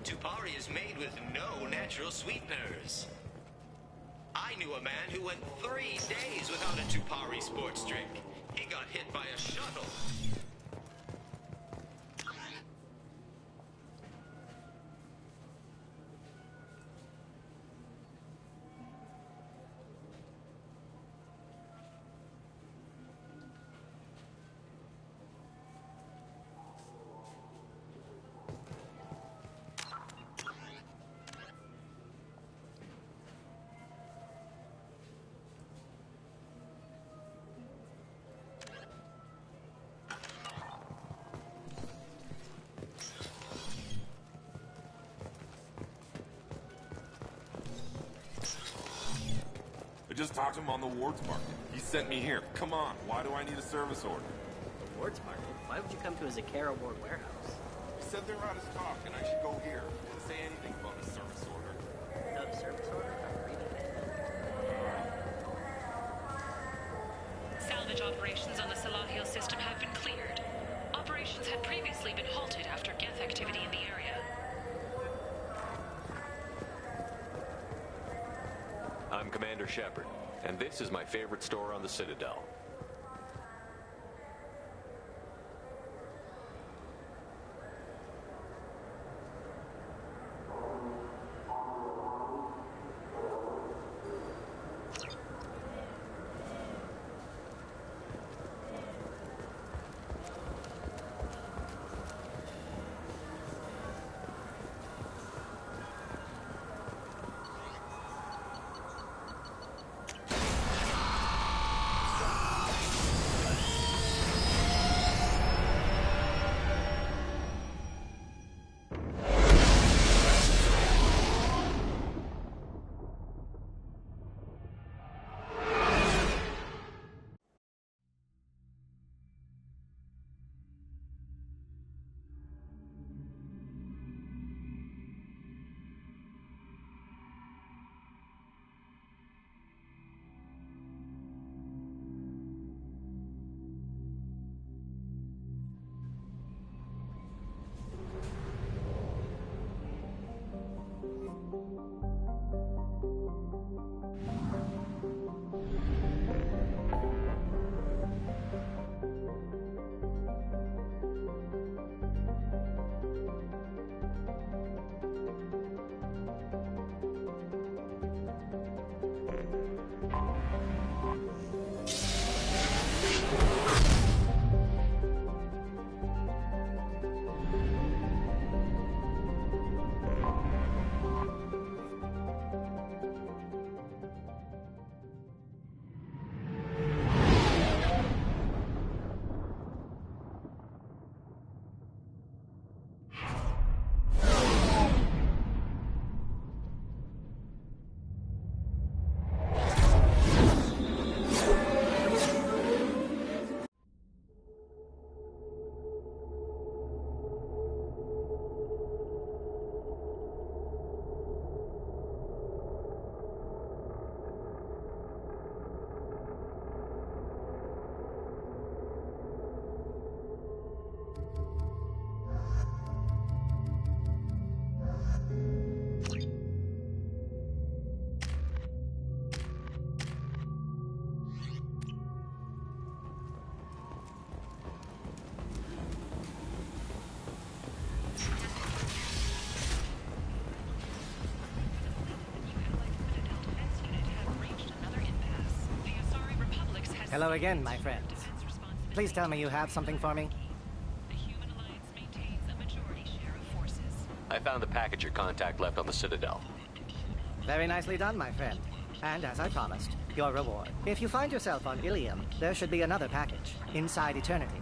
Tupari is made with no natural sweeteners. I knew a man who went 3 days without a Tupari sports drink. He got hit by a shuttle. I just talked to him on the Wards Market. He sent me here. Come on, why do I need a service order? The Wards Market? Why would you come to a Zakara Ward warehouse? He said they're out of stock and I should go here. Didn't say anything about a service order. No service order? Read it. Salvage operations on the Salahiel system have been cleared. Operations had previously been halted after Geth activity in the area. I'm Commander Shepard, and this is my favorite store on the Citadel. Hello again, my friends. Please tell me you have something for me. I found the package your contact left on the Citadel. Very nicely done, my friend. And as I promised, your reward. If you find yourself on Ilium, there should be another package, Inside Eternity.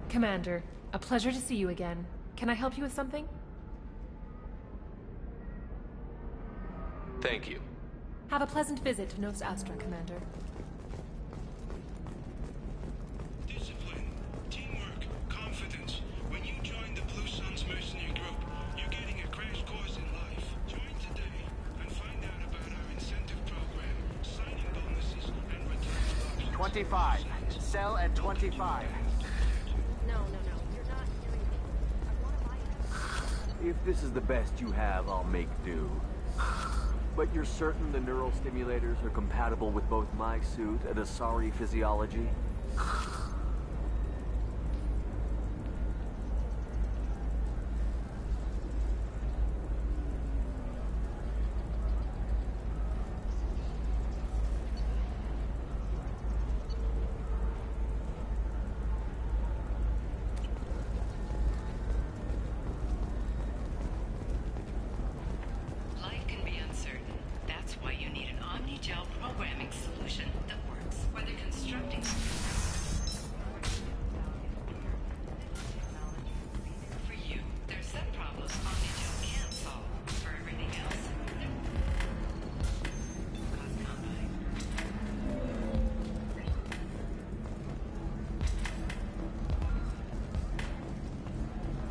Commander, a pleasure to see you again. Can I help you with something? Thank you. Have a pleasant visit to Nost Astra, Commander. Discipline, teamwork, confidence. When you join the Blue Suns mercenary group, you're getting a crash course in life. Join today and find out about our incentive program, signing bonuses, and return stocks. 25. Sell at 25. No, you're not hearing me. I want to buy it. If this is the best you have, I'll make do. But you're certain the neural stimulators are compatible with both my suit and Asari physiology? Life can be uncertain. That's why you need an Omni-Gel programming solution that works. Whether constructing... For you, there's some problems Omni-Gel can't solve. For everything else,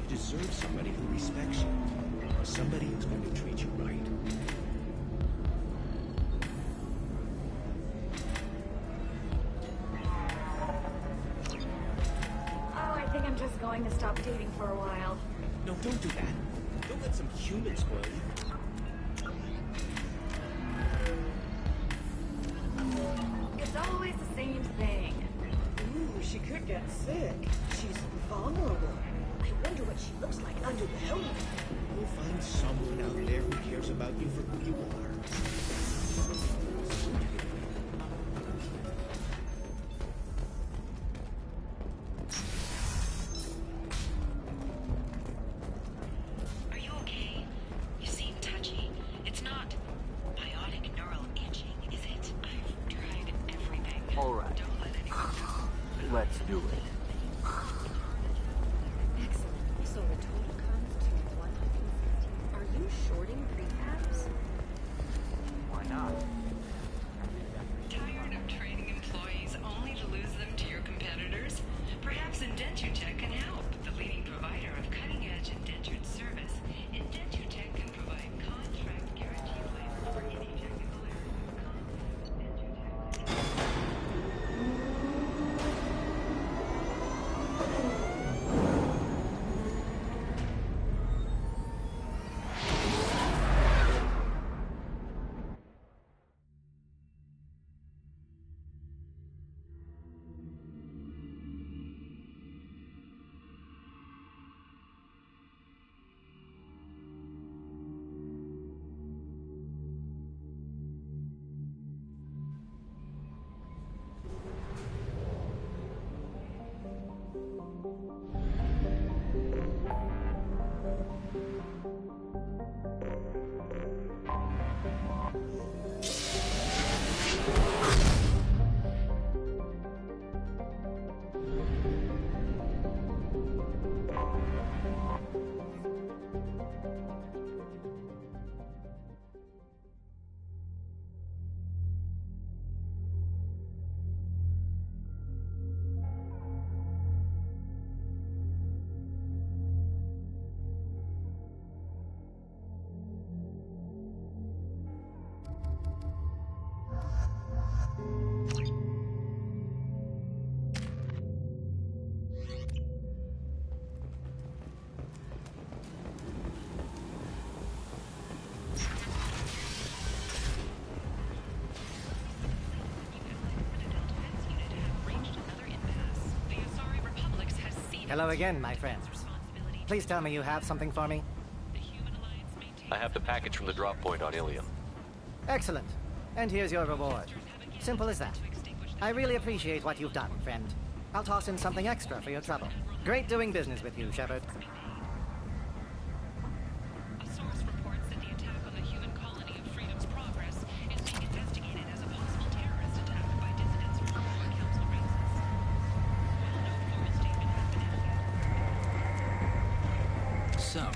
You deserve somebody who respects you. Somebody who's going to treat you right. Oh, I think I'm just going to stop dating for a while. No, don't do that. Don't let some human spoil you. It's always the same thing. Ooh, she could get sick. She's vulnerable. I wonder what she looks like under the helmet. You'll find someone out there who cares about you for who you are. are you okay? You seem touchy. It's not biotic neural itching, is it? I've tried everything. All right. Don't let anyone know. Let's do it. Excellent. So the total comes to 150. Are you shorting prefabs? Why not? Tired of training employees only to lose them to your competitors? Perhaps Indenture Tech can help. The leading provider of cutting-edge indentured service, Indenture Tech Hello again, my friends. Please tell me you have something for me. I have the package from the drop point on Ilium. Excellent. And here's your reward. Simple as that. I really appreciate what you've done, friend. I'll toss in something extra for your trouble. Great doing business with you, Shepard. So,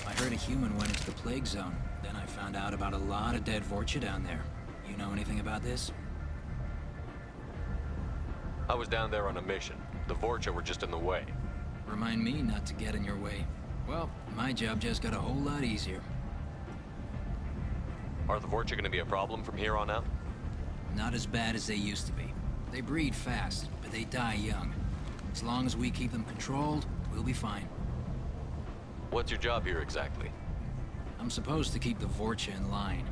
I heard a human went into the plague zone. Then I found out about a lot of dead Vorcha down there. You know anything about this? I was down there on a mission. The Vorcha were just in the way. Remind me not to get in your way. Well, my job just got a whole lot easier. Are the Vorcha going to be a problem from here on out? Not as bad as they used to be. They breed fast, but they die young. As long as we keep them controlled, we'll be fine. What's your job here exactly? I'm supposed to keep the Vorcha in line.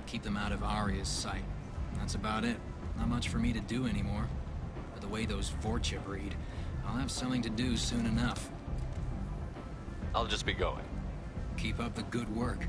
Keep them out of Aria's sight. That's about it. Not much for me to do anymore. But the way those Vorcha breed, I'll have something to do soon enough. I'll just be going. Keep up the good work.